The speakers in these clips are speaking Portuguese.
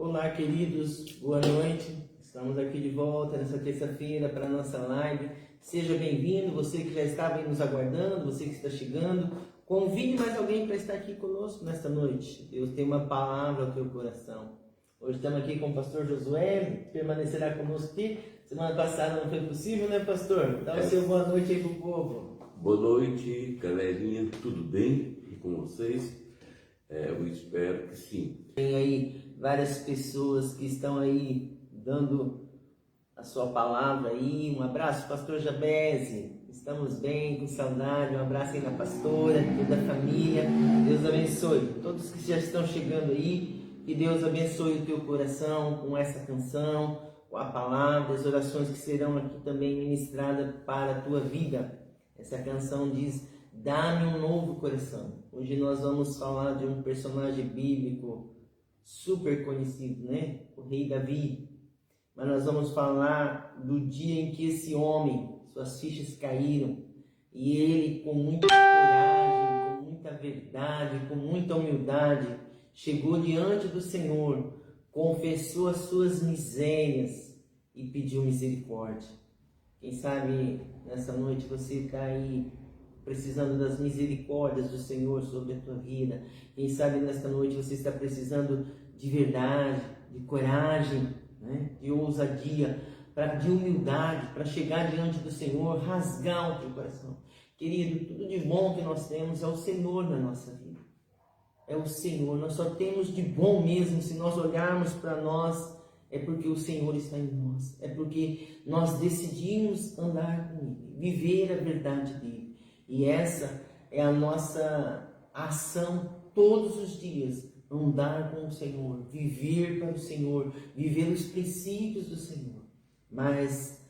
Olá, queridos, boa noite. Estamos aqui de volta nessa terça-feira para a nossa live. Seja bem-vindo, você que já estava aí nos aguardando, você que está chegando. Convide mais alguém para estar aqui conosco nesta noite. Deus tem uma palavra ao teu coração. Hoje estamos aqui com o pastor Josué, permanecerá conosco aqui. Semana passada não foi possível, né, pastor? Dá o seu boa noite aí para o povo. Boa noite, galerinha. Tudo bem com vocês? Eu espero que sim. Tem aí várias pessoas que estão aí dando a sua palavra aí. Um abraço, pastor Jabeze. Estamos bem, com saudade. Um abraço aí na pastora, toda a família. Deus abençoe. Todos que já estão chegando aí, que Deus abençoe o teu coração com essa canção, com a palavra, as orações que serão aqui também ministradas para a tua vida. Essa canção diz: dá-me um novo coração. Hoje nós vamos falar de um personagem bíblico super conhecido, né? O rei Davi. Mas nós vamos falar do dia em que esse homem, suas fichas caíram, e ele, com muita coragem, com muita verdade, com muita humildade, chegou diante do Senhor, confessou as suas misérias e pediu misericórdia. Quem sabe nessa noite você está aí precisando das misericórdias do Senhor sobre a tua vida. Quem sabe nesta noite você está precisando de verdade, de coragem, né? De ousadia, de humildade, para chegar diante do Senhor, rasgar o teu coração. Querido, tudo de bom que nós temos é o Senhor na nossa vida. É o Senhor. Nós só temos de bom mesmo se nós olharmos para nós. É porque o Senhor está em nós. É porque nós decidimos andar com Ele, viver a verdade dEle. E essa é a nossa ação todos os dias. Andar com o Senhor, viver para o Senhor, viver os princípios do Senhor. Mas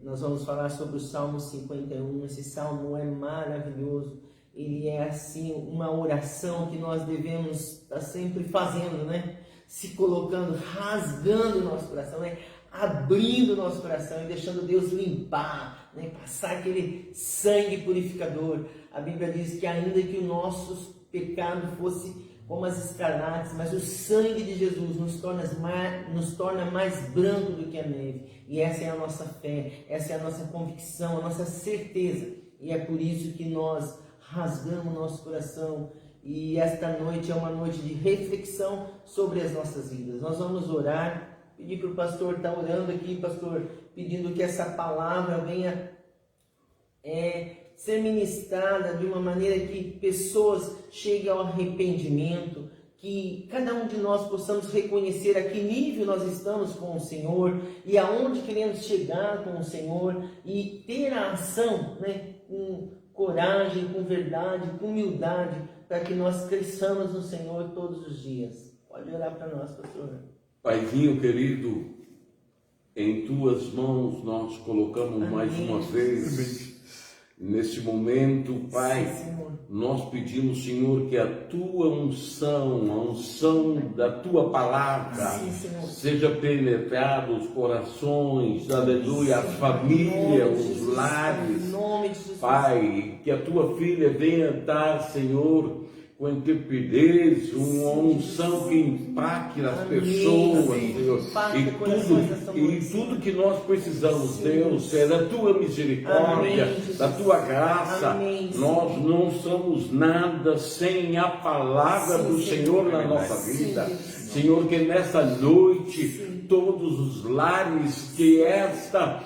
nós vamos falar sobre o Salmo 51. Esse salmo é maravilhoso. Ele é assim uma oração que nós devemos estar sempre fazendo, né? Se colocando, rasgando o nosso coração, né? Abrindo o nosso coração e deixando Deus limpar, né? Passar aquele sangue purificador. A Bíblia diz que ainda que o nosso pecado fosse como as escarlates, mas o sangue de Jesus nos torna mais branco do que a neve. E essa é a nossa fé, essa é a nossa convicção, a nossa certeza. E é por isso que nós rasgamos o nosso coração. E esta noite é uma noite de reflexão sobre as nossas vidas. Nós vamos orar, pedir para o pastor estar orando aqui, pastor, pedindo que essa palavra venha ser ministrada de uma maneira que pessoas cheguem ao arrependimento, que cada um de nós possamos reconhecer a que nível nós estamos com o Senhor e aonde queremos chegar com o Senhor e ter a ação, né, com coragem, com verdade, com humildade, para que nós cresçamos no Senhor todos os dias. Pode orar para nós, pastor. Paizinho querido, em tuas mãos nós colocamos Amém. Mais uma vez. Nesse momento, Pai, Sim, nós pedimos, Senhor, que a tua unção, a unção da tua palavra, sim, seja penetrada os corações, aleluia, as famílias, os lares. Pai, que a tua filha venha dar, Senhor, com intrepidez, uma unção que impacte nas pessoas, Senhor, e tudo que nós precisamos, Deus, é da tua misericórdia, da tua graça. Nós não somos nada sem a palavra do Senhor na nossa vida. Senhor, que nessa noite, todos os lares que esta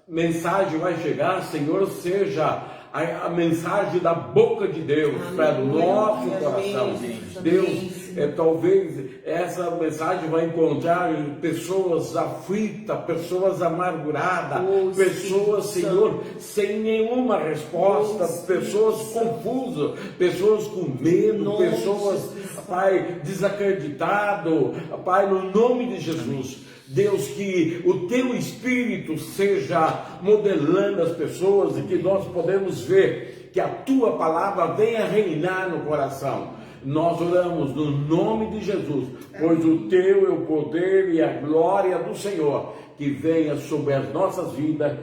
mensagem vai chegar, Senhor, seja a mensagem da boca de Deus para o nosso coração. Deus, talvez essa mensagem vai encontrar pessoas aflitas, pessoas amarguradas, pessoas, Senhor, sem nenhuma resposta, pessoas confusas, pessoas com medo, pessoas, Pai, desacreditado, Pai, no nome de Jesus. Deus, que o teu Espírito seja modelando as pessoas e que nós podemos ver que a tua palavra venha reinar no coração. Nós oramos no nome de Jesus, pois o teu é o poder e a glória do Senhor que venha sobre as nossas vidas.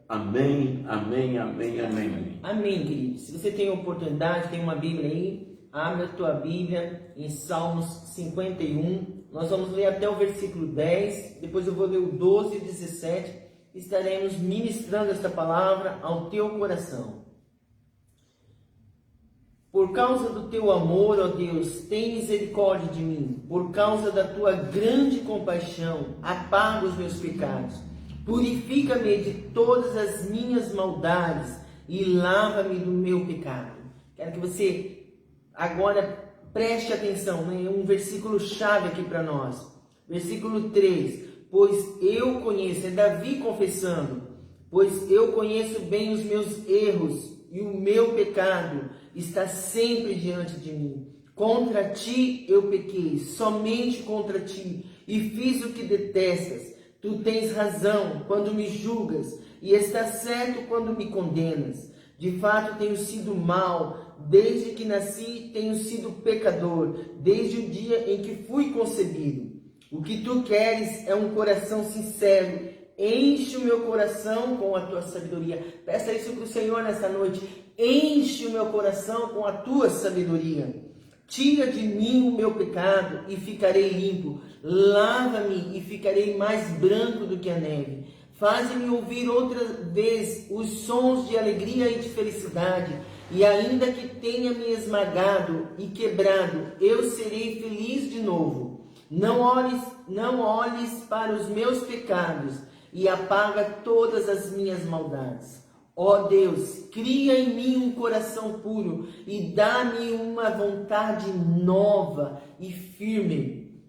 Amém, amém, amém, amém. Amém, querido. Se você tem a oportunidade, tem uma Bíblia aí, abre a tua Bíblia em Salmos 51. Nós vamos ler até o versículo 10, depois eu vou ler o 12 e 17. Estaremos ministrando esta palavra ao teu coração. Por causa do teu amor, ó Deus, tem misericórdia de mim. Por causa da tua grande compaixão, apaga os meus pecados. Purifica-me de todas as minhas maldades e lava-me do meu pecado. Quero que você agora preste atenção, né? Um versículo chave aqui para nós. Versículo 3. Pois eu conheço, é Davi confessando, pois eu conheço bem os meus erros e o meu pecado está sempre diante de mim. Contra ti eu pequei, somente contra ti, e fiz o que detestas. Tu tens razão quando me julgas, e estás certo quando me condenas. De fato tenho sido mau, desde que nasci tenho sido pecador, desde o dia em que fui concebido. O que tu queres é um coração sincero. Enche o meu coração com a tua sabedoria. Peça isso para o Senhor nessa noite. Enche o meu coração com a tua sabedoria. Tira de mim o meu pecado e ficarei limpo. Lava-me e ficarei mais branco do que a neve. Faz-me ouvir outra vez os sons de alegria e de felicidade. E ainda que tenha me esmagado e quebrado, eu serei feliz de novo. Não olhes para os meus pecados e apaga todas as minhas maldades. Ó Deus, cria em mim um coração puro e dá-me uma vontade nova e firme.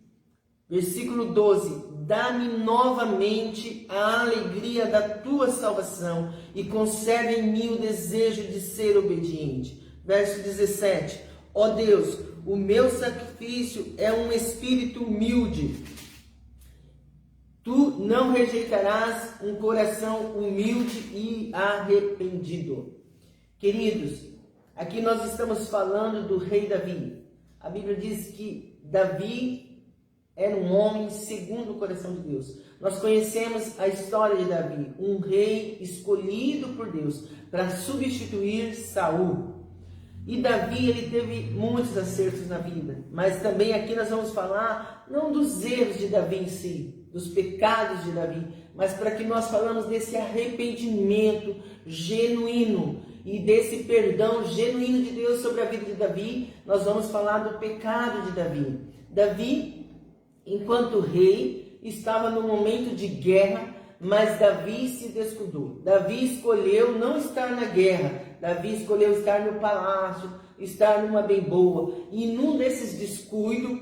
Versículo 12. Dá-me novamente a alegria da tua salvação e concede em mim o desejo de ser obediente. Verso 17. Ó Deus, o meu sacrifício é um espírito humilde. Tu não rejeitarás um coração humilde e arrependido. Queridos, aqui nós estamos falando do rei Davi. A Bíblia diz que Davi era um homem segundo o coração de Deus. Nós conhecemos a história de Davi, um rei escolhido por Deus para substituir Saul. E Davi, ele teve muitos acertos na vida, mas também aqui nós vamos falar não dos erros de Davi em si, dos pecados de Davi, mas para que nós falamos desse arrependimento genuíno e desse perdão genuíno de Deus sobre a vida de Davi. Nós vamos falar do pecado de Davi. Davi, enquanto rei, estava no momento de guerra, mas Davi se descuidou. Davi escolheu não estar na guerra. Davi escolheu estar no palácio, estar numa bem boa. E num desses descuidos,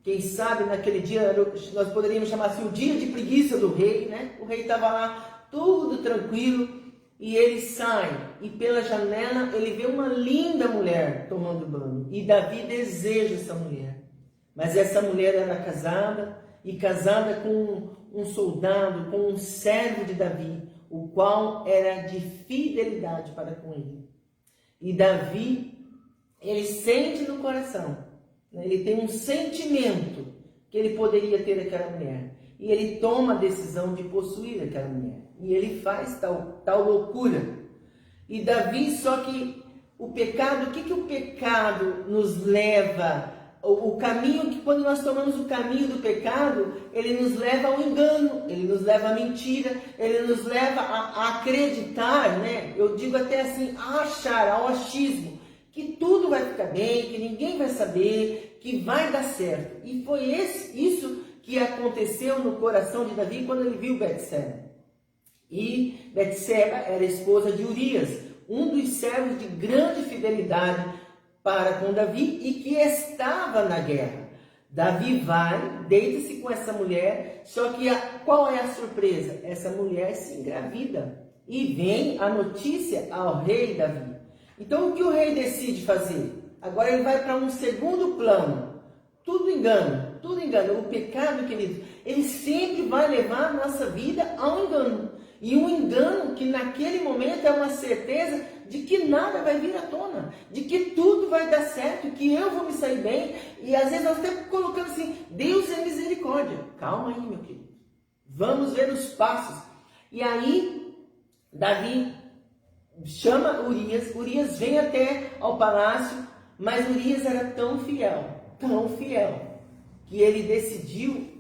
quem sabe naquele dia, nós poderíamos chamar assim, o dia de preguiça do rei, né? O rei estava lá, tudo tranquilo, e ele sai. E pela janela, ele vê uma linda mulher tomando banho. E Davi deseja essa mulher. Mas essa mulher era casada, e casada com um soldado, com um servo de Davi, o qual era de fidelidade para com ele. E Davi, ele sente no coração, né? Ele tem um sentimento que ele poderia ter aquela mulher. E ele toma a decisão de possuir aquela mulher. E ele faz tal loucura. E Davi, só que o pecado, o que o pecado nos leva? O caminho que, quando nós tomamos o caminho do pecado, ele nos leva ao engano, ele nos leva à mentira, ele nos leva a acreditar, né? Eu digo até assim, a achar, ao achismo, que tudo vai ficar bem, que ninguém vai saber, que vai dar certo. E foi isso que aconteceu no coração de Davi quando ele viu Betseba. E Betseba era esposa de Urias, um dos servos de grande fidelidade para com Davi e que estava na guerra. Davi vai, deita-se com essa mulher, só que qual é a surpresa? Essa mulher se engravida e vem a notícia ao rei Davi. Então o que o rei decide fazer? Agora ele vai para um segundo plano. Tudo engano, tudo engano. O pecado, querido, ele sempre vai levar a nossa vida ao engano. E um engano que naquele momento é uma certeza de que nada vai vir à tona, de que tudo vai dar certo, que eu vou me sair bem. E às vezes nós estamos colocando assim, Deus é misericórdia. Calma aí, meu querido. Vamos ver os passos. E aí, Davi chama Urias. Urias vem até ao palácio Mas Urias era tão fiel, que ele decidiu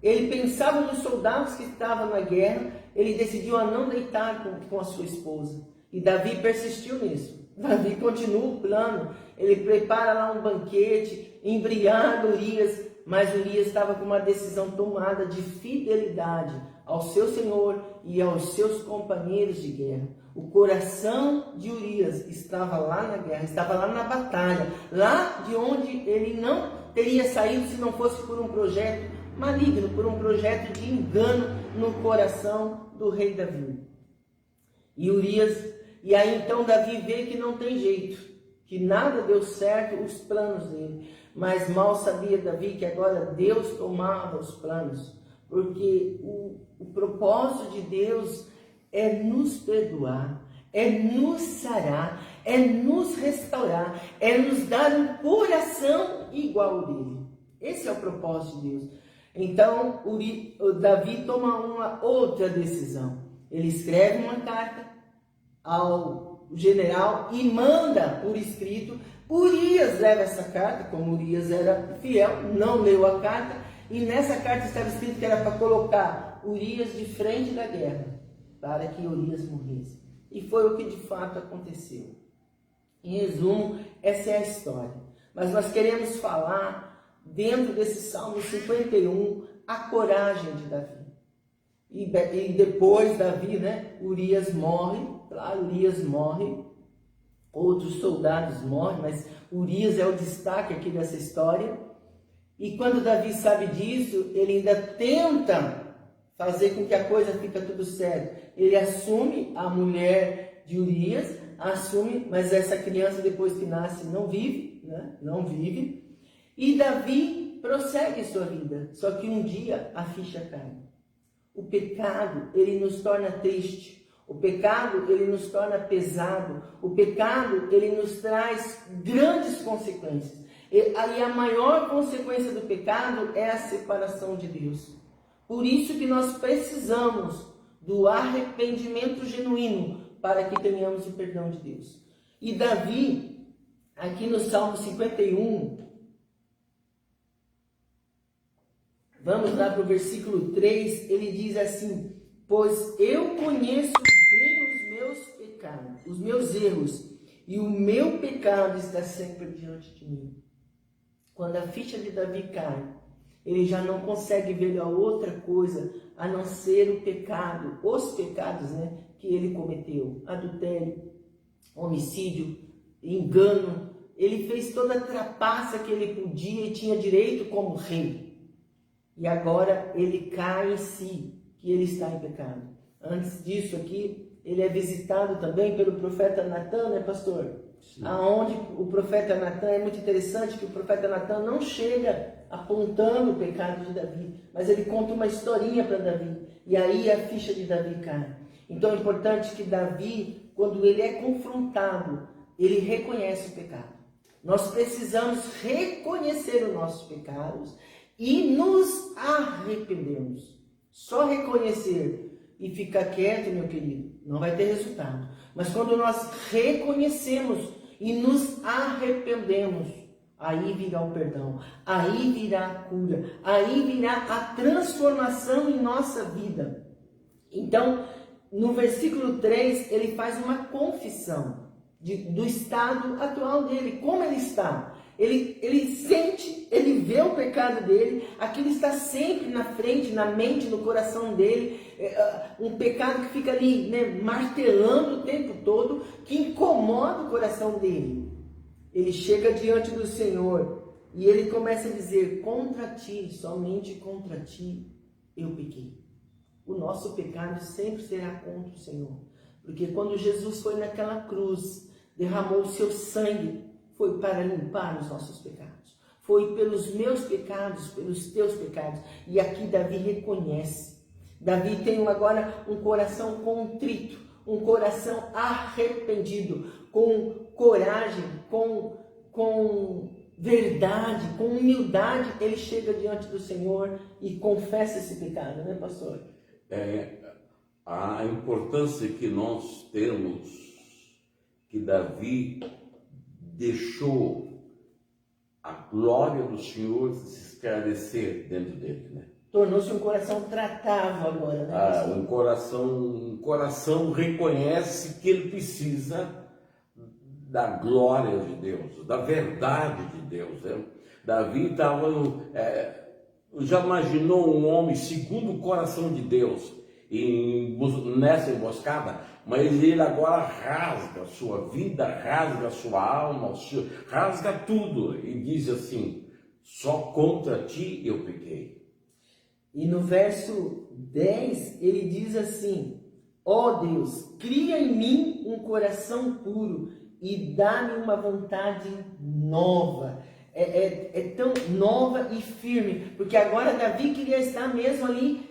ele pensava nos soldados que estavam na guerra, ele decidiu a não deitar com a sua esposa. E Davi persistiu nisso. Davi continua o plano, ele prepara lá um banquete, embriaga Urias, mas Urias estava com uma decisão tomada de fidelidade ao seu Senhor e aos seus companheiros de guerra. O coração de Urias estava lá na guerra, estava lá na batalha, lá de onde ele não teria saído se não fosse por um projeto maligno, por um projeto de engano no coração do rei Davi. E aí então Davi vê que não tem jeito, que nada deu certo os planos dele. Mas mal sabia Davi que agora Deus tomava os planos, porque o propósito de Deus é nos perdoar, é nos sarar, é nos restaurar, é nos dar um coração igual ao dele. Esse é o propósito de Deus. Então, o Davi toma uma outra decisão. Ele escreve uma carta ao general e manda por escrito. Urias leva essa carta, como Urias era fiel, não leu a carta, e nessa carta estava escrito que era para colocar Urias de frente da guerra, para que Urias morresse. E foi o que de fato aconteceu. Em resumo, essa é a história. Mas nós queremos falar, dentro desse Salmo 51, a coragem de Davi. E depois Davi, Urias morre, claro, Urias morre, outros soldados morrem, mas Urias é o destaque aqui dessa história. E quando Davi sabe disso, ele ainda tenta fazer com que a coisa fique tudo certo. Ele assume a mulher de Urias, mas essa criança depois que nasce não vive, não vive. E Davi prossegue sua vida, só que um dia a ficha cai. O pecado, ele nos torna triste. O pecado, ele nos torna pesado. O pecado, ele nos traz grandes consequências. E a maior consequência do pecado é a separação de Deus. Por isso que nós precisamos do arrependimento genuíno para que tenhamos o perdão de Deus. E Davi, aqui no Salmo 51, vamos lá para o versículo 3, ele diz assim: pois eu conheço bem os meus pecados, os meus erros, e o meu pecado está sempre diante de mim. Quando a ficha de Davi cai, ele já não consegue ver a outra coisa a não ser o pecado, os pecados que ele cometeu: adultério, homicídio, engano. Ele fez toda a trapaça que ele podia e tinha direito como rei. E agora ele cai em si, que ele está em pecado. Antes disso aqui, ele é visitado também pelo profeta Natan, pastor? Sim. Aonde o profeta Natan, é muito interessante que o profeta Natan não chega apontando o pecado de Davi, mas ele conta uma historinha para Davi, e aí a ficha de Davi cai. Então é importante que Davi, quando ele é confrontado, ele reconhece o pecado. Nós precisamos reconhecer os nossos pecados e nos arrependermos. Só reconhecer e ficar quieto, meu querido, não vai ter resultado. Mas quando nós reconhecemos e nos arrependemos, aí virá o perdão, aí virá a cura, aí virá a transformação em nossa vida. Então, no versículo 3, ele faz uma confissão do estado atual dele, como ele está. Ele sente, ele vê o pecado dele, aquilo está sempre na frente, na mente, no coração dele, um pecado que fica ali martelando o tempo todo, que incomoda o coração dele. Ele chega diante do Senhor e ele começa a dizer: contra ti, somente contra ti, eu pequei. O nosso pecado sempre será contra o Senhor, porque quando Jesus foi naquela cruz, derramou o seu sangue, foi para limpar os nossos pecados. Foi pelos meus pecados, pelos teus pecados. E aqui Davi reconhece. Davi tem agora um coração contrito, um coração arrependido, com coragem, com verdade, com humildade. Ele chega diante do Senhor e confessa esse pecado, pastor? A importância que nós temos, que Davi deixou a glória do Senhor se esclarecer dentro dele, né? Tornou-se um coração tratável agora, né? Um coração reconhece que ele precisa da glória de Deus, da verdade de Deus, né? Davi estava, já imaginou um homem segundo o coração de Deus nessa emboscada? Mas ele agora rasga a sua vida, rasga a sua alma, rasga tudo e diz assim: só contra ti eu pequei. E no verso 10 ele diz assim: ó Deus, cria em mim um coração puro e dá-me uma vontade nova. É tão nova e firme, porque agora Davi queria estar mesmo ali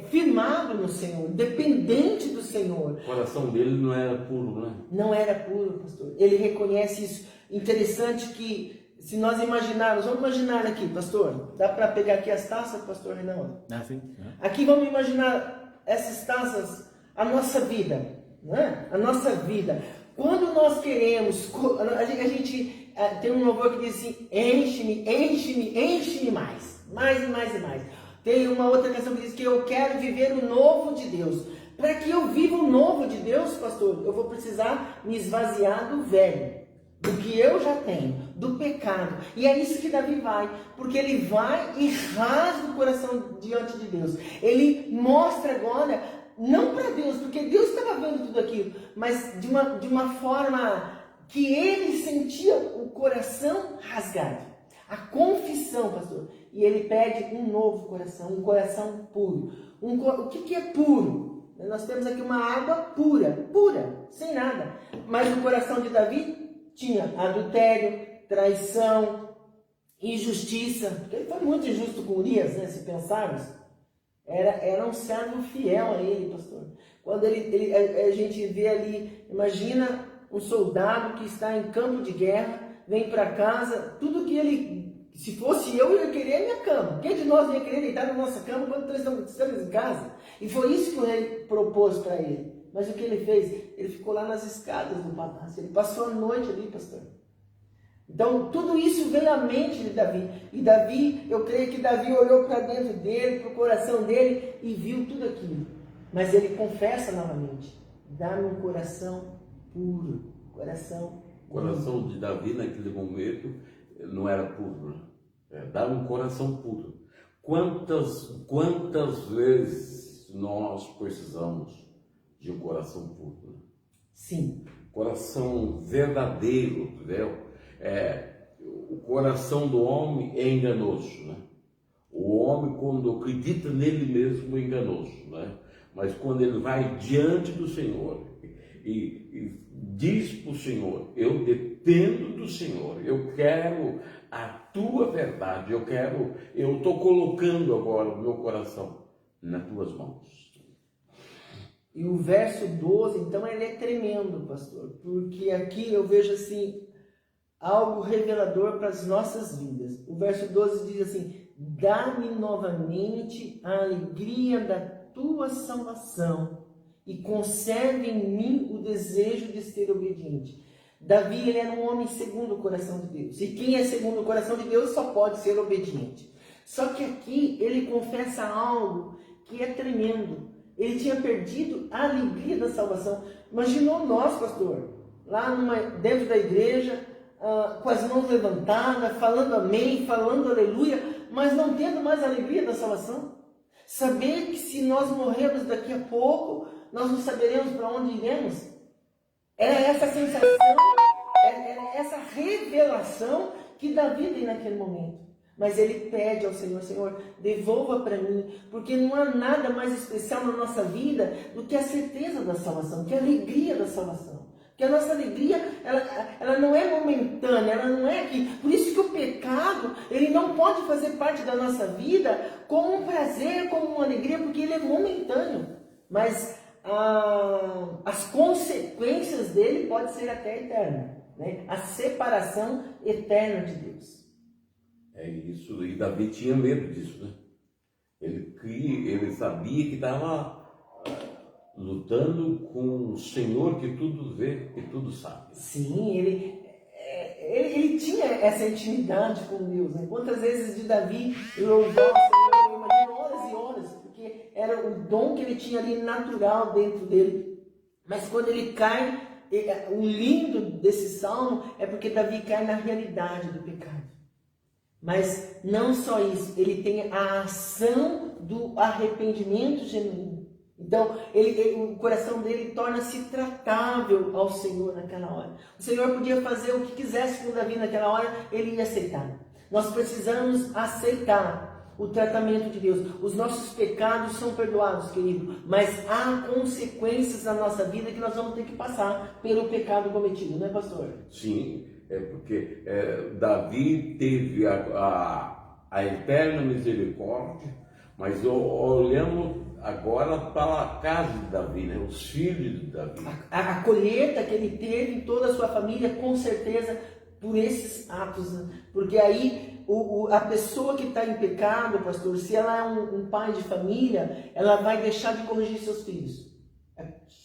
firmado no Senhor, dependente do Senhor. O coração dele não era puro, né? Não era puro, pastor. Ele reconhece isso. Interessante que, se nós imaginarmos, vamos imaginar aqui, pastor, dá para pegar aqui as taças, pastor Reinaldo? Sim. Aqui vamos imaginar essas taças, a nossa vida, né? A nossa vida. Quando nós queremos, a gente tem um louvor que diz assim: enche-me, enche-me, enche-me mais e mais e mais. Tem uma outra canção que diz que eu quero viver o novo de Deus. Para que eu viva o novo de Deus, pastor, eu vou precisar me esvaziar do velho, do que eu já tenho, do pecado. E é isso que Davi vai, porque ele vai e rasga o coração diante de Deus. Ele mostra agora, não para Deus, porque Deus estava vendo tudo aquilo, mas de uma forma que ele sentia o coração rasgado. A confissão, pastor. E ele pede um novo coração, um coração puro. O que é puro? Nós temos aqui uma água pura, sem nada. Mas o coração de Davi tinha adultério, traição, injustiça. Porque ele foi muito injusto com Urias, né, se pensarmos. Era um servo fiel a ele, pastor. Quando a gente vê ali, imagina um soldado que está em campo de guerra, vem para casa, tudo que ele, se fosse eu ia querer a minha cama. Quem de nós ia querer deitar na nossa cama quando nós estamos em casa? E foi isso que o rei propôs para ele. Mas o que ele fez? Ele ficou lá nas escadas do palácio. Ele passou a noite ali, pastor. Então, tudo isso veio à mente de Davi. E Davi, eu creio que Davi olhou para dentro dele, para o coração dele e viu tudo aquilo. Mas ele confessa novamente: dá-me um coração puro. O coração de Davi naquele momento não era puro, né? Dá um coração puro. Quantas vezes nós precisamos de um coração puro? Né? Sim. Coração verdadeiro, entendeu? O coração do homem é enganoso, né? O homem, quando acredita nele mesmo, é enganoso, né? Mas quando ele vai diante do Senhor e diz para o Senhor: eu dependo do Senhor, eu quero a tua verdade, eu estou colocando agora o meu coração nas tuas mãos. E o verso 12, então, ele é tremendo, pastor, porque aqui eu vejo assim, algo revelador para as nossas vidas. O verso 12 diz assim: dá-me novamente a alegria da tua salvação e conserve em mim o desejo de ser obediente. Davi, ele era um homem segundo o coração de Deus. E quem é segundo o coração de Deus só pode ser obediente. Só que aqui ele confessa algo que é tremendo. Ele tinha perdido a alegria da salvação. Imaginou nós, pastor, lá dentro da igreja, com as mãos levantadas, falando amém, falando aleluia, mas não tendo mais a alegria da salvação. Saber que se nós morrermos daqui a pouco, nós não saberemos para onde iremos. Era essa sensação, era essa revelação que Davi tem naquele momento. Mas ele pede ao Senhor: Senhor, devolva para mim, porque não há nada mais especial na nossa vida do que a certeza da salvação, que a alegria da salvação. Que a nossa alegria, ela não é momentânea, ela não é aqui. Por isso que o pecado, ele não pode fazer parte da nossa vida como um prazer, como uma alegria, porque ele é momentâneo. Mas as consequências dele podem ser até eternas, né? A separação eterna de Deus. É isso, e Davi tinha medo disso, né? Ele sabia que estava lutando com o Senhor que tudo vê e tudo sabe. Sim, ele tinha essa intimidade com Deus, né? Quantas vezes de Davi louvou o Senhor, eu imagino horas e horas, porque era o dom que ele tinha ali natural dentro dele. Mas quando ele cai, o lindo desse salmo é porque Davi cai na realidade do pecado. Mas não só isso, ele tem a ação do arrependimento genuíno. Então, o coração dele torna-se tratável ao Senhor naquela hora. O Senhor podia fazer o que quisesse com Davi naquela hora, ele ia aceitar. Nós precisamos aceitar o tratamento de Deus. Os nossos pecados são perdoados, querido, mas há consequências na nossa vida que nós vamos ter que passar pelo pecado cometido, não é, pastor? Sim, é porque Davi teve a eterna misericórdia, mas olhamos agora para a casa de Davi, né? Os filhos de Davi. A colheita que ele teve em toda a sua família, com certeza, por esses atos, né? Porque aí a pessoa que está em pecado, pastor, se ela é um pai de família, ela vai deixar de corrigir seus filhos.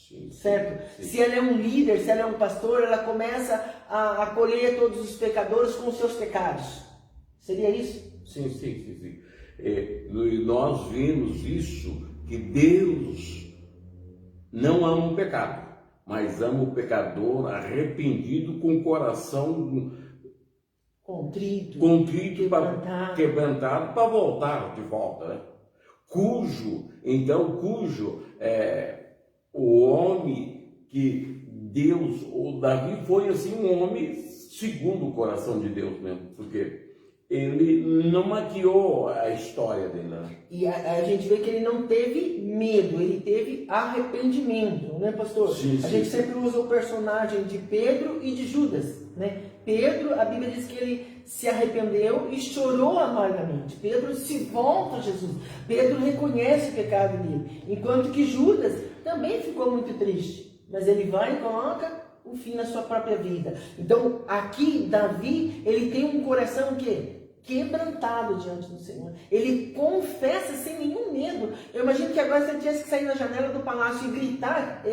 Sim, certo? Sim. Se ela é um líder, se ela é um pastor, ela começa a acolher todos os pecadores com os seus pecados. Seria isso? Sim. Nós vimos isso, que Deus não ama o pecado, mas ama o pecador arrependido com o coração contrito quebrantado para voltar de volta, né? Cujo o homem que Deus, o Davi foi assim um homem segundo o coração de Deus mesmo, porque ele não maquiou a história dele, né? E a gente vê que ele não teve medo, ele teve arrependimento, né, pastor? Sim. A gente sempre usa o personagem de Pedro e de Judas, né? Pedro, a Bíblia diz que ele se arrependeu e chorou amargamente. Pedro se volta a Jesus. Pedro reconhece o pecado dele. Enquanto que Judas também ficou muito triste. Mas ele vai e coloca o fim na sua própria vida. Então, aqui, Davi, ele tem um coração quebrantado diante do Senhor. Ele confessa sem nenhum medo. Eu imagino que agora, se ele tivesse que sair na janela do palácio e gritar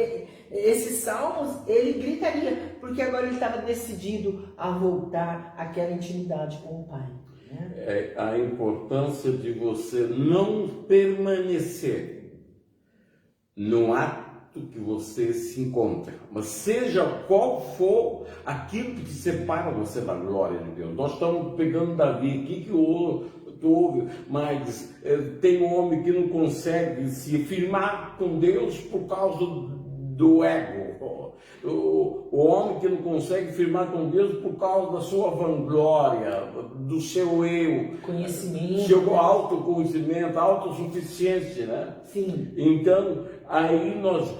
esses salmos, ele gritaria, porque agora ele estava decidido a voltar àquela intimidade com o Pai, né? É a importância de você não permanecer no ato que você se encontra, mas seja qual for aquilo que separa você da glória de Deus. Nós estamos pegando Davi aqui, que houve, mas tem um homem que não consegue se firmar com Deus por causa do ego. O homem que não consegue firmar com Deus por causa da sua vanglória, do seu eu, conhecimento, seu autoconhecimento, autossuficiência, né? Sim. Então, aí nós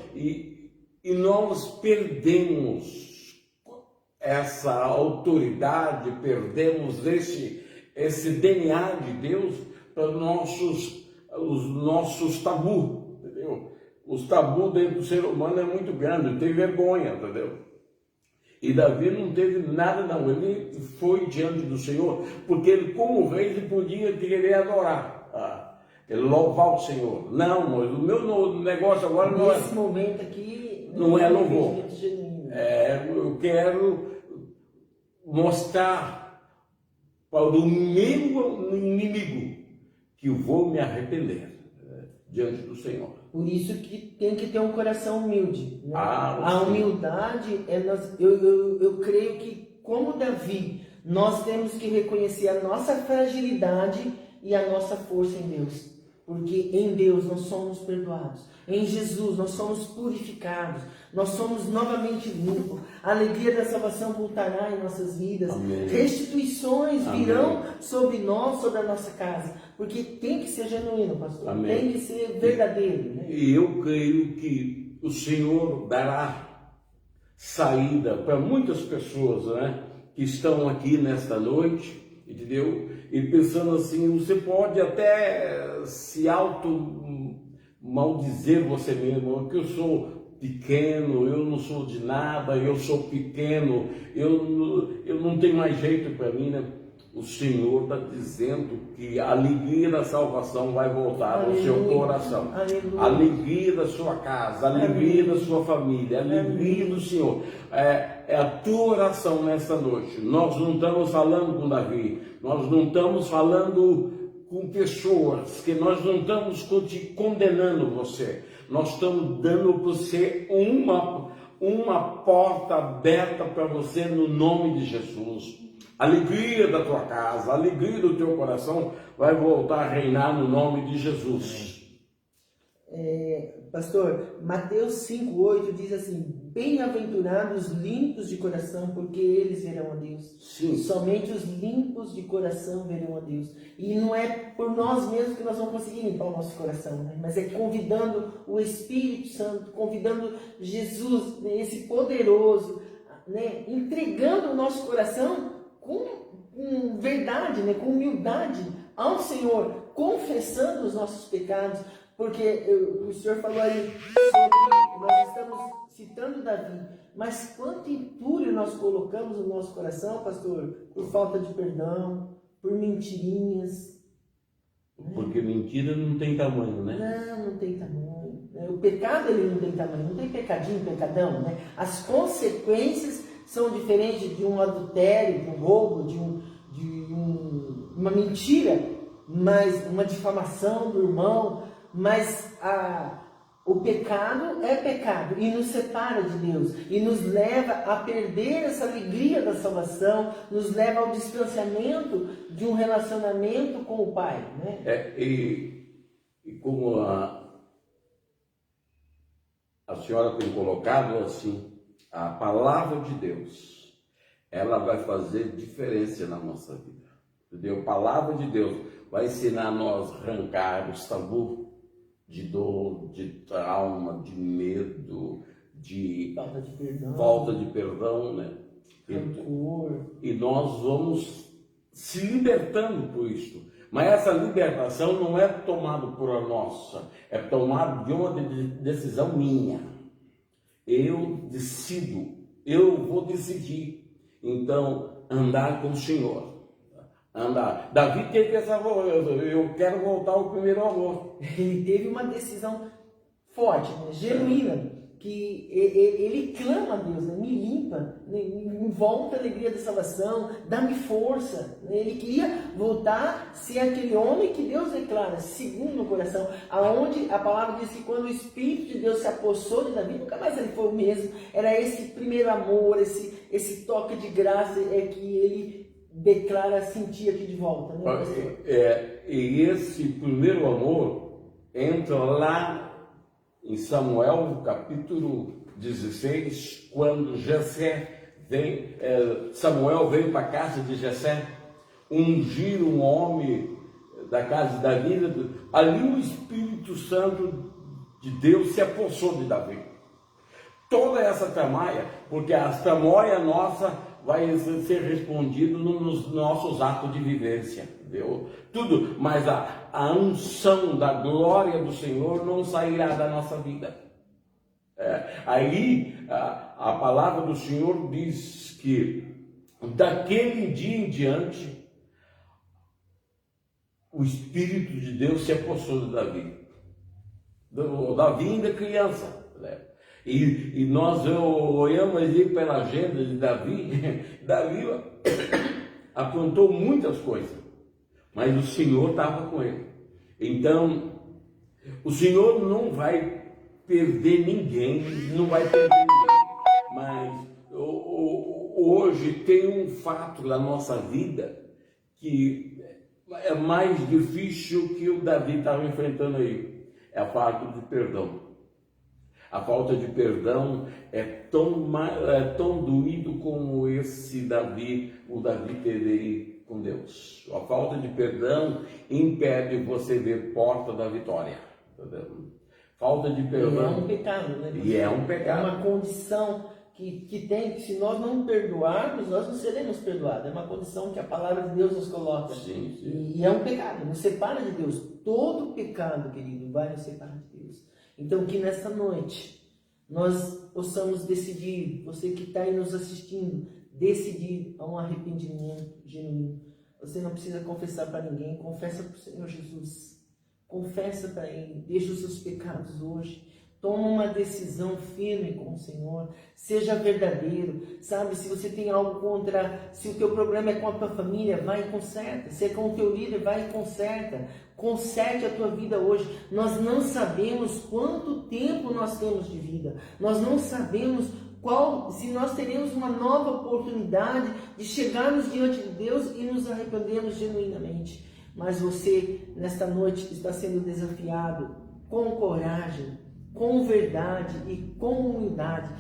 perdemos essa autoridade, perdemos esse DNA de Deus para os nossos tabus, entendeu? Os tabus dentro do ser humano é muito grande, ele tem vergonha, entendeu? E Davi não teve nada não, ele foi diante do Senhor, porque ele, como rei, ele podia querer adorar, ele louvar o Senhor. Não, mas o meu negócio agora não é... Nesse momento aqui... Não é louvor. Eu quero mostrar para o meu inimigo que eu vou me arrepender diante do Senhor. Por isso que tem que ter um coração humilde, né? A sim. humildade, eu creio que, como Davi, nós temos que reconhecer a nossa fragilidade e a nossa força em Deus. Porque em Deus nós somos perdoados. Em Jesus nós somos purificados. Nós somos novamente limpos. A alegria da salvação voltará em nossas vidas. Amém. Restituições Amém. virão sobre nós, sobre a nossa casa. Porque tem que ser genuíno, pastor. Amém. Tem que ser verdadeiro, né? E eu creio que o Senhor dará saída para muitas pessoas, né, que estão aqui nesta noite, entendeu? E pensando assim, você pode até se maldizer você mesmo, que eu sou pequeno, eu não sou de nada, eu sou pequeno, eu não tenho mais jeito para mim, né? O Senhor está dizendo que a alegria da salvação vai voltar ao seu coração. A alegria da sua casa, a alegria da sua família, a alegria do Senhor. é a tua oração nesta noite. Nós não estamos falando com Davi, nós não estamos falando com pessoas, que nós não estamos condenando você, nós estamos dando para você uma porta aberta para você no nome de Jesus. A alegria da tua casa, a alegria do teu coração vai voltar a reinar no nome de Jesus. Pastor, Mateus 5,8 diz assim: bem-aventurados os limpos de coração, porque eles verão a Deus. Sim. Somente os limpos de coração verão a Deus. E não é por nós mesmos que nós vamos conseguir limpar o nosso coração, né? Mas é convidando o Espírito Santo, convidando Jesus, né? Esse poderoso, né? Entregando o nosso coração com verdade, né? Com humildade ao Senhor, confessando os nossos pecados. Porque o senhor falou aí sobre, nós estamos citando Davi, mas quanto entulho nós colocamos no nosso coração, pastor, por falta de perdão, por mentirinhas. Porque mentira não tem tamanho, né? Não tem tamanho. O pecado ele não tem tamanho, não tem pecadinho, pecadão, né? As consequências são diferentes de um adultério, de um roubo, de uma mentira, mas uma difamação do irmão. Mas o pecado é pecado e nos separa de Deus e nos leva a perder essa alegria da salvação, nos leva ao distanciamento de um relacionamento com o Pai, né? E como a senhora tem colocado assim, a palavra de Deus, ela vai fazer diferença na nossa vida, entendeu? A palavra de Deus vai ensinar a nós a arrancar os tabus de dor, de trauma, de medo, de falta de perdão, né? E nós vamos se libertando por isso. Mas essa libertação não é tomada por a nossa, é tomada de uma decisão minha. Eu decido, eu vou decidir. Então, andar com o Senhor. Andar. Davi teve essa eu quero voltar ao primeiro amor. Ele teve uma decisão forte, né? Genuína, que ele clama a Deus, né? Me limpa, né? Me volta a alegria da salvação, dá-me força, né? Ele queria voltar a ser aquele homem que Deus declara, segundo o coração, aonde a palavra diz que quando o Espírito de Deus se apossou de Davi, nunca mais ele foi o mesmo. Era esse primeiro amor, esse toque de graça que ele declara sentir aqui de volta, né? E esse primeiro amor entra lá em Samuel, capítulo 16, quando Jessé vem, Samuel veio para a casa de Jessé, ungir um homem da casa de Davi. Ali o Espírito Santo de Deus se apossou de Davi. Toda essa tramóia, porque a tramóia nossa vai ser respondido nos nossos atos de vivência, viu? Tudo, mas a unção da glória do Senhor não sairá da nossa vida. Aí a palavra do Senhor diz que daquele dia em diante o Espírito de Deus se apossou de Davi. Davi ainda criança, né? E nós olhamos ali pela agenda de Davi. Davi aprontou muitas coisas, mas o Senhor estava com ele. Então, o Senhor não vai perder ninguém, não vai perder ninguém. Mas hoje tem um fato na nossa vida que é mais difícil que o Davi estava enfrentando aí. É a falta de perdão. A falta de perdão é tão doído como esse Davi, o Davi teve aí com Deus. A falta de perdão impede você ver porta da vitória. Entendeu? Falta de perdão. E é um pecado, né? E é um pecado. É uma condição que tem, que se nós não perdoarmos, nós não seremos perdoados. É uma condição que a palavra de Deus nos coloca. Sim. E é um pecado, nos separa de Deus. Todo pecado, querido, vai nos separar de Deus. Então, que nessa noite nós possamos decidir, você que está aí nos assistindo, decidir a um arrependimento genuíno. Você não precisa confessar para ninguém, confessa para o Senhor Jesus. Confessa para Ele, deixa os seus pecados hoje. Toma uma decisão firme com o Senhor. Seja verdadeiro. Sabe, se você tem algo contra, se o teu problema é com a tua família, vai e conserta. Se é com o teu líder, vai e conserta. Conserte a tua vida hoje. Nós não sabemos quanto tempo nós temos de vida. Nós não sabemos se nós teremos uma nova oportunidade de chegarmos diante de Deus e nos arrependermos genuinamente. Mas você, nesta noite, está sendo desafiado com coragem, com verdade e com humildade,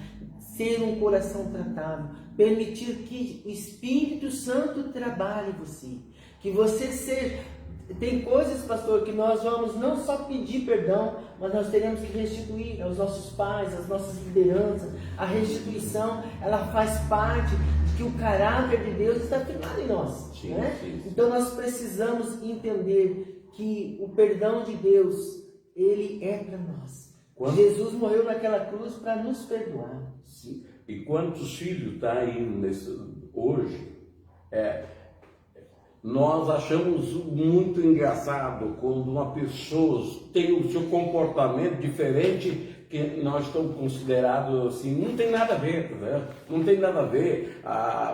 ser um coração tratável, permitir que o Espírito Santo trabalhe em você, que você seja... Tem coisas, pastor, que nós vamos não só pedir perdão, mas nós teremos que restituir aos nossos pais, às nossas lideranças. A restituição, ela faz parte de que o caráter de Deus está firmado em nós. Sim, né? sim. Então nós precisamos entender que o perdão de Deus, ele é para nós. Jesus morreu naquela cruz para nos perdoar. Sim. E quantos filhos está aí hoje? Nós achamos muito engraçado quando uma pessoa tem o seu comportamento diferente que nós estamos considerados assim, não tem nada a ver, né? Não tem nada a ver.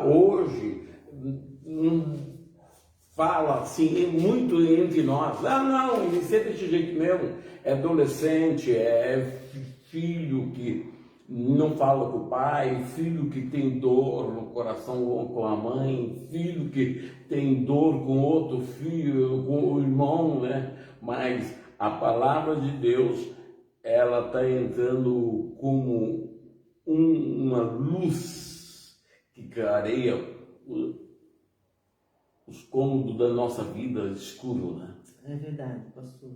Hoje fala assim muito entre nós, não, isso é desse jeito mesmo, é adolescente, é filho que não fala com o pai, filho que tem dor no coração com a mãe, filho que tem dor com outro filho, com o irmão, né? Mas a palavra de Deus, ela está entrando como uma luz que clareia os cômodos da nossa vida escuro, né? É verdade, pastor.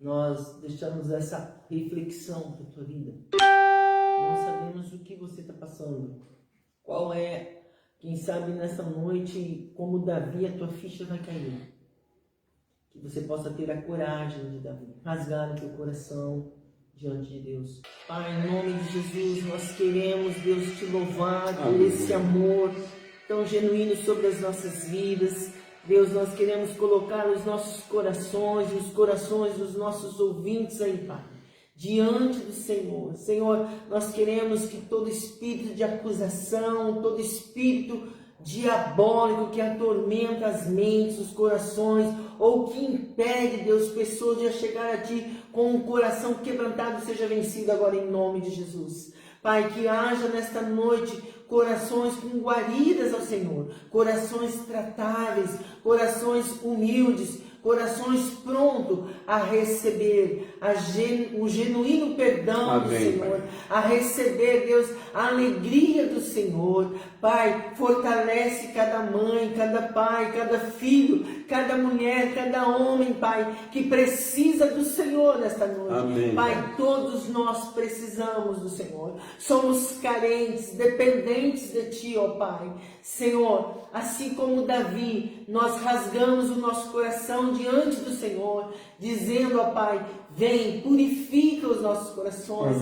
Nós deixamos essa reflexão para a tua vida. Nós sabemos o que você está passando. Qual é, quem sabe nessa noite, como Davi, a tua ficha vai cair. Que você possa ter a coragem de Davi, rasgar o teu coração diante de Deus. Pai, em nome de Jesus, nós queremos, Deus, te louvar por esse amor tão genuíno sobre as nossas vidas. Deus, nós queremos colocar os nossos corações e os corações dos nossos ouvintes aí, Pai, diante do Senhor. Senhor, nós queremos que todo espírito de acusação, todo espírito diabólico que atormenta as mentes, os corações, ou que impede, Deus, pessoas de chegar a Ti com um coração quebrantado, seja vencido agora em nome de Jesus. Pai, que haja nesta noite corações com guaridas ao Senhor, corações tratáveis, corações humildes, corações prontos a receber o genuíno perdão. Amém, do Senhor, Pai. A receber, Deus, a alegria do Senhor. Pai, fortalece cada mãe, cada pai, cada filho, cada mulher, cada homem, Pai, que precisa do Senhor nesta noite. Amém, Pai, todos nós precisamos do Senhor. Somos carentes, dependentes de Ti, ó Pai. Senhor, assim como Davi, nós rasgamos o nosso coração diante do Senhor, dizendo, ó Pai, vem, purifica os nossos corações,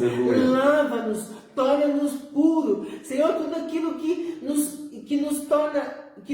lava-nos, torna-nos puros. Senhor, tudo aquilo que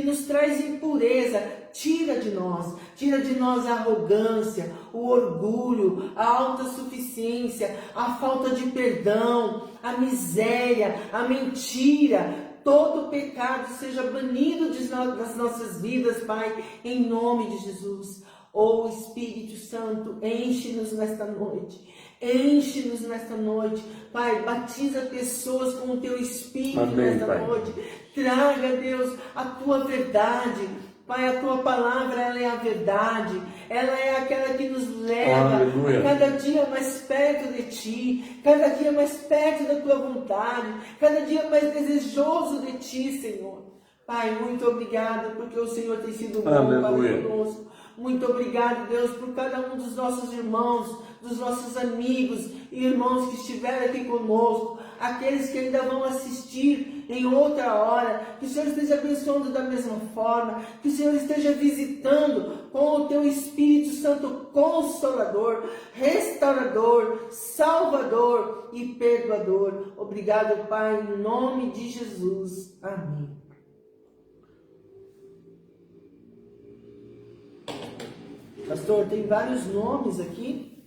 nos traz impureza, tira de nós a arrogância, o orgulho, a autossuficiência, a falta de perdão, a miséria, a mentira. Todo pecado seja banido das nossas vidas, Pai, em nome de Jesus. Ó Espírito Santo, enche-nos nesta noite. Enche-nos nesta noite. Pai, batiza pessoas com o Teu Espírito. Amém, nesta Pai. Noite. Traga, Deus, a Tua verdade. Pai, a Tua palavra, ela é a verdade. Ela é aquela que nos leva a cada dia mais perto de Ti, cada dia mais perto da Tua vontade, cada dia mais desejoso de Ti, Senhor. Pai, muito obrigado, porque o Senhor tem sido bom para conosco. Muito obrigado, Deus, por cada um dos nossos irmãos, dos nossos amigos e irmãos que estiveram aqui conosco, aqueles que ainda vão assistir em outra hora. Que o Senhor esteja abençoando da mesma forma, que o Senhor esteja visitando com o Teu Espírito Santo Consolador, Restaurador, Salvador e Perdoador. Obrigado, Pai, em nome de Jesus. Amém. Pastor, tem vários nomes aqui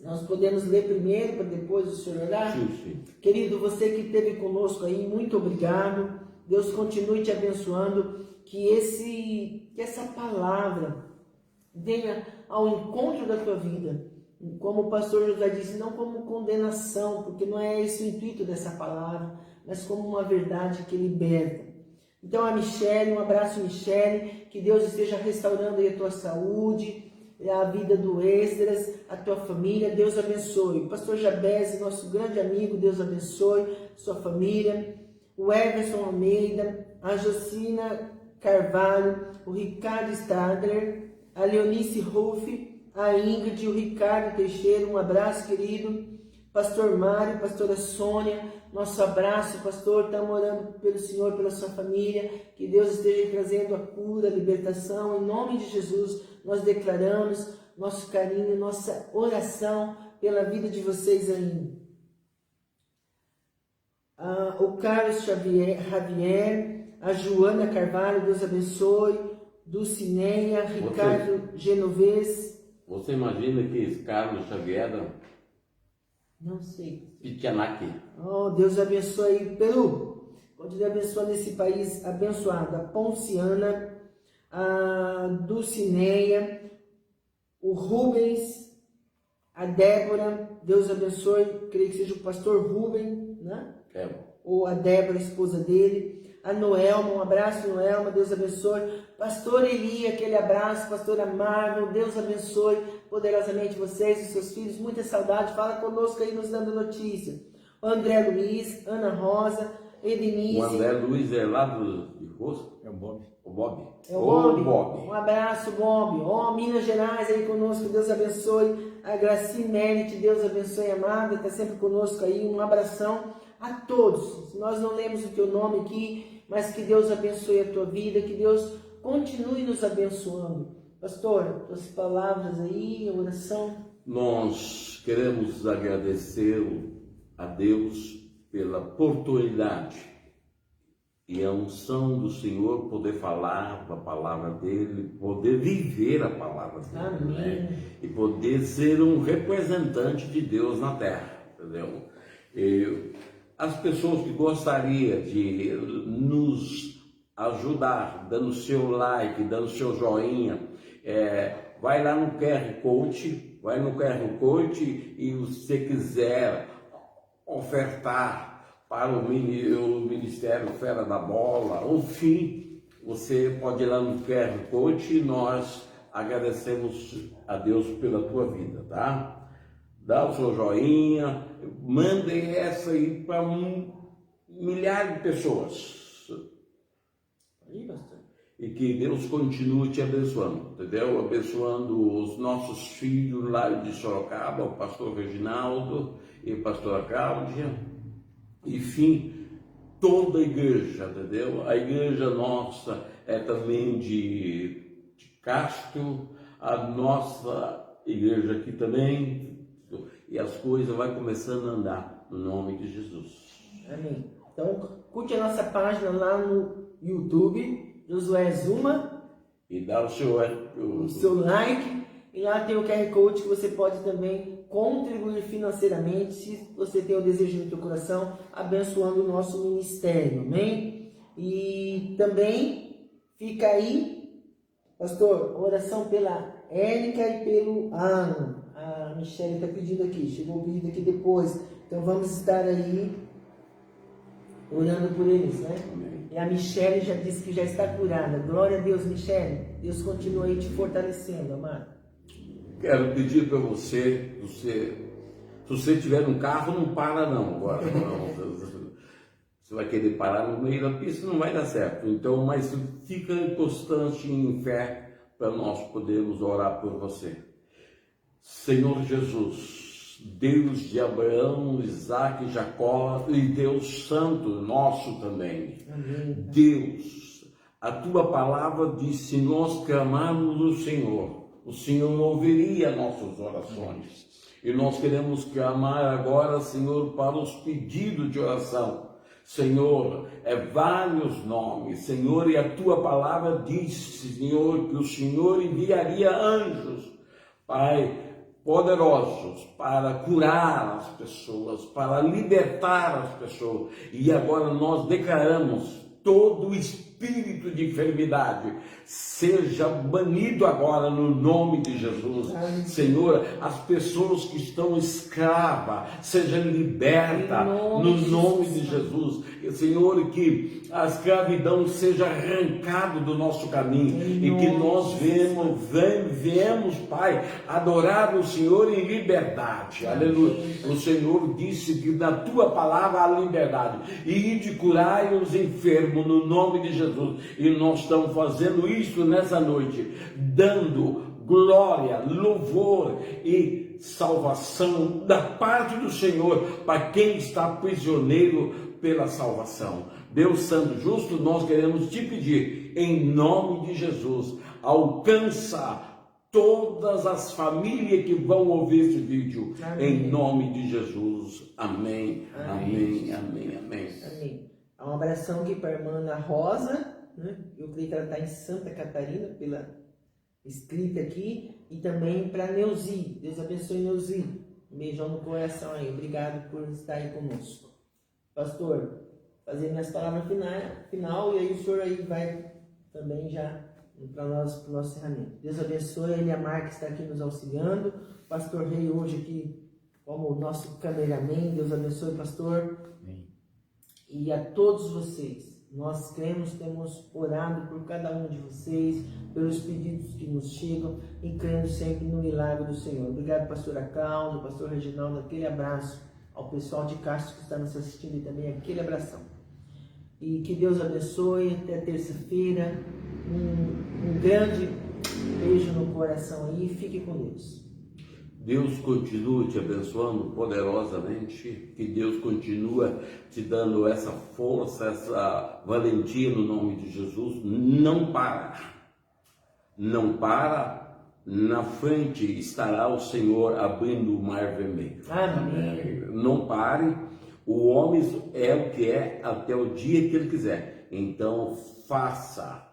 Nós podemos ler primeiro para depois o senhor orar? Sim. Querido, você que esteve conosco aí, muito obrigado. Deus continue te abençoando, que essa palavra venha ao encontro da tua vida. Como o pastor José disse, não como condenação, porque não é esse o intuito dessa palavra, mas como uma verdade que liberta. Então a Michele, um abraço Michele, que Deus esteja restaurando aí a tua saúde, a vida do Esdras, a tua família, Deus abençoe. O pastor Jabez, nosso grande amigo, Deus abençoe sua família. O Everson Almeida, a Jocina Carvalho, o Ricardo Stadler, a Leonice Ruff, a Ingrid, o Ricardo Teixeira, um abraço querido. Pastor Mário, pastora Sônia, nosso abraço, pastor, estamos orando pelo Senhor, pela sua família, que Deus esteja trazendo a cura, a libertação, em nome de Jesus, nós declaramos nosso carinho, nossa oração pela vida de vocês aí. O Carlos Javier, a Joana Carvalho, Deus abençoe, Dulcineia, Ricardo Genovez. Você imagina que esse Carlos Xavier... Não sei. Pitianaki. Oh, Deus abençoe Peru. Continue abençoando esse país abençoado. A Ponciana, a Dulcineia, o Rubens, a Débora. Deus abençoe. Creio que seja o pastor Rubem, né? É. Ou a Débora, a esposa dele. A Noelma, um abraço, Noelma. Deus abençoe. Pastor Eli, aquele abraço. Pastora Marvel, Deus abençoe poderosamente vocês e seus filhos, muita saudade, fala conosco aí nos dando notícia. O André Luiz, Ana Rosa, Edenice. O André Luiz é lá de Rosto? É o Bob. O Bob. É o Bob. Um abraço, Bob. Minas Gerais aí conosco, Deus abençoe. A Graci Merit, Deus abençoe, amada, está sempre conosco aí. Um abração a todos. Nós não lemos o teu nome aqui, mas que Deus abençoe a tua vida, que Deus continue nos abençoando. Pastor, suas palavras aí, a oração. Nós queremos agradecer a Deus pela oportunidade e a unção do Senhor poder falar a palavra dele, poder viver a palavra dele. Amém. Né? E poder ser um representante de Deus na terra, entendeu? As pessoas que gostariam de nos ajudar, dando seu like, dando seu joinha, vai lá no QR Code, e você quiser ofertar para o Ministério Fera da Bola, enfim, você pode ir lá no QR Code e nós agradecemos a Deus pela tua vida, tá? Dá o seu joinha, mande essa aí para milhares de pessoas. Aí, pastor. E que Deus continue te abençoando, entendeu? Abençoando os nossos filhos lá de Sorocaba, o pastor Reginaldo e a pastora Cláudia. Enfim, toda a igreja, entendeu? A igreja nossa é também de Castro, a nossa igreja aqui também. E as coisas vão começando a andar no nome de Jesus. Amém. Então, curte a nossa página lá no YouTube, Josué Zuma, E dá o seu like, e lá tem o QR Code que você pode também contribuir financeiramente, se você tem o desejo no teu coração, abençoando o nosso ministério, amém? E também fica aí, pastor, oração pela Érica e pelo Alan. A Michele está pedindo aqui, chegou o pedido aqui depois, então vamos estar aí orando por eles, né? Amém. E a Michele já disse que já está curada. Glória a Deus, Michele. Deus continua aí te fortalecendo, amado. Quero pedir para você, se você tiver um carro, não para não agora. Não. Você vai querer parar no meio da pista, não vai dar certo. Então, mas fica constante em fé para nós podermos orar por você. Senhor Jesus, Deus de Abraão, Isaac, Jacó e Deus Santo nosso também. Amém. Deus, a tua palavra diz: se nós clamarmos o Senhor ouviria nossas orações. E nós queremos clamar agora, Senhor, para os pedidos de oração. Senhor, vários nomes, Senhor, e a tua palavra diz, Senhor, que o Senhor enviaria anjos, Pai, poderosos para curar as pessoas, para libertar as pessoas. E agora nós declaramos todo o espírito de enfermidade seja banido agora no nome de Jesus. Senhor, as pessoas que estão escravas sejam libertas no nome de Jesus. Senhor, que a escravidão seja arrancada do nosso caminho e que nós viemos, Pai, adorar o Senhor em liberdade. Aleluia. O Senhor disse que na tua palavra há liberdade. E de curar os enfermos no nome de Jesus. E nós estamos fazendo isso nessa noite, dando glória, louvor e salvação da parte do Senhor para quem está prisioneiro pela salvação. Deus Santo Justo, nós queremos te pedir, em nome de Jesus, alcança todas as famílias que vão ouvir esse vídeo. Amém. Em nome de Jesus. Amém. Amém. Amém. Amém. Amém. Há uma oração aqui para a irmã Ana Rosa, né? Eu creio que ela está em Santa Catarina, pela escrita aqui, e também para Neuzi. Deus abençoe Neuzi. Um beijão no coração aí. Obrigado por estar aí conosco. Pastor, fazer minhas palavras final, e aí o senhor aí vai também já para o nosso encerramento. Deus abençoe, ele e a Mar que está aqui nos auxiliando. Pastor Rei hoje aqui como o nosso cameraman. Deus abençoe, pastor. Amém. E a todos vocês, nós cremos, temos orado por cada um de vocês, pelos pedidos que nos chegam, e crendo sempre no milagre do Senhor. Obrigado, pastora Caldo, pastor Reginaldo, aquele abraço ao pessoal de Castro que está nos assistindo, e também aquele abração. E que Deus abençoe, até terça-feira. Um grande beijo no coração aí, fique com Deus. Deus continua te abençoando poderosamente, que Deus continua te dando essa força, essa valentia no nome de Jesus. Não para, não para, na frente estará o Senhor abrindo o mar vermelho. Amém. Não pare, o homem é o que é até o dia que ele quiser. Então faça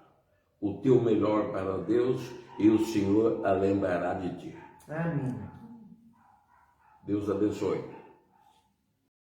o teu melhor para Deus e o Senhor a lembrará de ti. Amém. Deus abençoe.